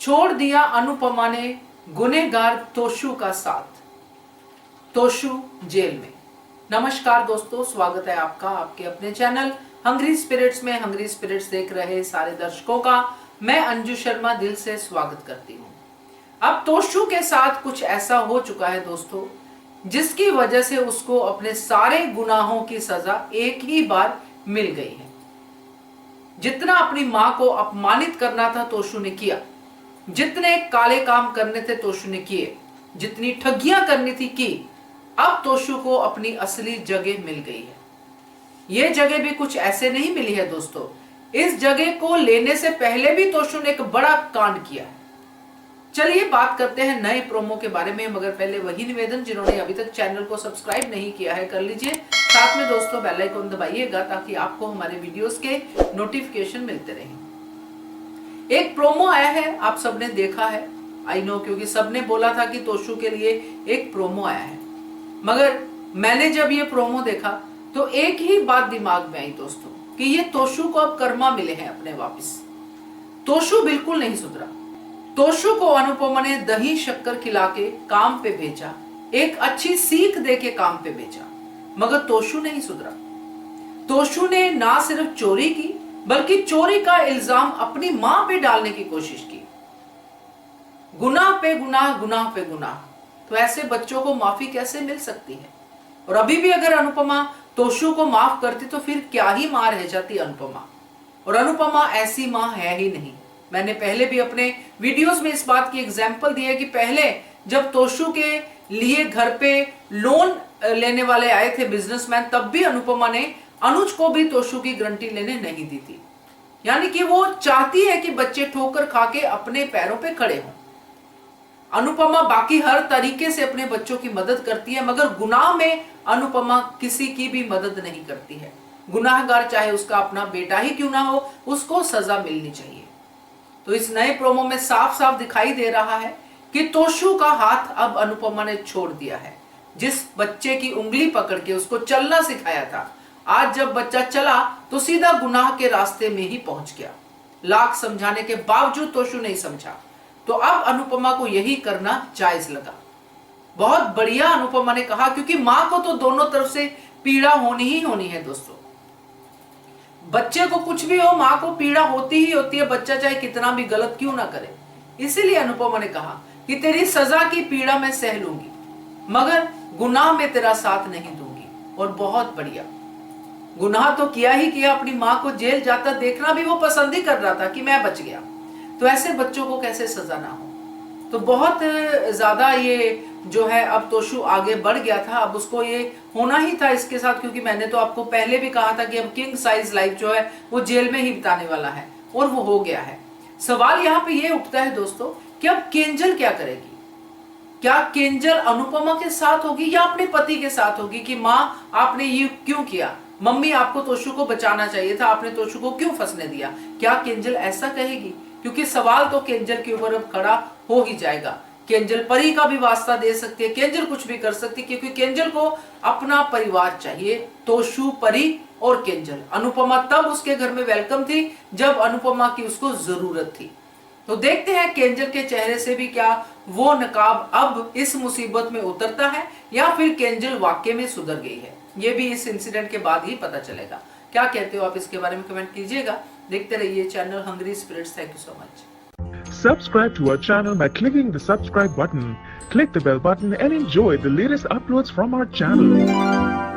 छोड़ दिया अनुपमा ने गुनहगार तोशु का साथ, तोशु जेल में। नमस्कार दोस्तों, स्वागत है आपका आपके अपने चैनल हंग्री स्पिरिट्स में। हंग्री स्पिरिट्स देख रहे सारे दर्शकों का मैं अंजू शर्मा दिल से स्वागत करती हूँ। अब तोशु के साथ कुछ ऐसा हो चुका है दोस्तों, जिसकी वजह से उसको अपने सारे गुनाहों की सजा एक ही बार मिल गई है। जितना अपनी मां को अपमानित करना था तोशु ने किया, जितने काले काम करने थे तोशु ने किए, जितनी ठगियां करनी थी की। अब तोशु को अपनी असली जगह मिल गई है। यह जगह भी कुछ ऐसे नहीं मिली है दोस्तों, इस जगह को लेने से पहले भी तोशु ने एक बड़ा कांड किया है। चलिए बात करते हैं नए प्रोमो के बारे में, मगर पहले वही निवेदन, जिन्होंने अभी तक चैनल को सब्सक्राइब नहीं किया है कर लीजिए, साथ में दोस्तों बेल आइकन दबाइएगा ताकि आपको हमारे वीडियोस के नोटिफिकेशन मिलते रहें। एक प्रोमो आया है, आप सबने देखा है, आई नो, क्योंकि सबने बोला था कि तोशु के लिए एक प्रोमो आया है। मगर मैंने जब ये प्रोमो देखा तो एक ही बात दिमाग में आई दोस्तों, कि ये तोशु को अब कर्मा मिले हैं अपने वापस। तोशु बिल्कुल नहीं सुधरा। तोशु को अनुपमा ने दही शक्कर खिला के काम पे भेजा, एक अच्छी सीख दे के काम पे भेजा, मगर तोशु नहीं सुधरा। तोशु ने ना सिर्फ चोरी की, बल्कि चोरी का इल्जाम अपनी मां पे डालने की कोशिश की। गुनाह पे गुनाह, गुनाह पे गुनाह। तो ऐसे बच्चों को माफी कैसे मिल सकती है? और अभी भी अगर अनुपमा तोशु को माफ करती तो फिर क्या ही मां रह जाती अनुपमा। और अनुपमा ऐसी मां है ही नहीं। मैंने पहले भी अपने वीडियोस में इस बात की एग्जांपल दी है कि पहले जब तोशु के लिए घर पे लोन लेने वाले आए थे बिजनेसमैन, तब भी अनुपमा ने अनुज को भी तोशु की गारंटी लेने नहीं दी थी। यानी कि वो चाहती है कि बच्चे ठोकर खा के अपने पैरों पे खड़े हों। अनुपमा बाकी हर तरीके से अपने बच्चों की मदद करती है, मगर गुनाह में अनुपमा किसी की भी मदद नहीं करती है। गुनाहगार चाहे उसका अपना बेटा ही क्यों ना हो, उसको सजा मिलनी चाहिए। तो इस नए प्रोमो में साफ साफ दिखाई दे रहा है कि तोशु का हाथ अब अनुपमा ने छोड़ दिया है। जिस बच्चे की उंगली पकड़ के उसको चलना सिखाया था, आज जब बच्चा चला तो सीधा गुनाह के रास्ते में ही पहुंच गया। लाख समझाने के बावजूद तोशु नहीं समझा, तो अब अनुपमा को यही करना जायज लगा। बहुत बढ़िया अनुपमा ने कहा, क्योंकि मां को तो दोनों तरफ से पीड़ा होनी ही होनी है दोस्तों। बच्चे को कुछ भी हो, मां को पीड़ा होती ही होती है, बच्चा चाहे कितना भी गलत क्यों ना करे। इसीलिए अनुपमा ने कहा कि तेरी सजा की पीड़ा मैं सह लूंगी, मगर गुनाह में तेरा साथ नहीं दूंगी। और बहुत बढ़िया, गुनाह तो किया ही किया, अपनी मां को जेल जाता देखना भी वो पसंद ही कर रहा था कि मैं बच गया। तो ऐसे बच्चों को कैसे सजा ना हो। तो बहुत ज्यादा ये जो है, अब तोशु आगे बढ़ गया था, अब उसको ये होना ही था इसके साथ, क्योंकि मैंने तो आपको पहले भी कहा था कि अब किंग साइज लाइफ जो है वो जेल में ही बिताने वाला है, और वो हो गया है। सवाल यहाँ पे ये उठता है दोस्तों कि अब केंजल क्या करेगी? क्या केंजल अनुपमा के साथ होगी या अपने पति के साथ होगी कि माँ आपने ये क्यों किया, मम्मी आपको तोशु को बचाना चाहिए था, आपने तोशु को क्यों फंसने दिया? क्या केंजल ऐसा कहेगी? क्योंकि सवाल तो केंजल के ऊपर अब खड़ा हो ही जाएगा। केंजल परी का भी वास्ता दे सकती है, केंजल कुछ भी कर सकती है, क्योंकि केंजल को अपना परिवार चाहिए। तोशु, परी और केंजल। अनुपमा तब उसके घर में वेलकम थी जब अनुपमा की उसको जरूरत थी। तो देखते हैं केंजल के चेहरे से भी क्या वो नकाब अब इस मुसीबत में उतरता है, या फिर केंजल वाकई में सुधर गई है। ये भी इस इंसिडेंट के बाद ही पता चलेगा। क्या कहते हो आप इसके बारे में कमेंट कीजिएगा। देखते रहिए channel hungry spirits. Thank you so much. Subscribe to our channel by clicking the subscribe button. Click the bell button and enjoy the latest uploads from our channel.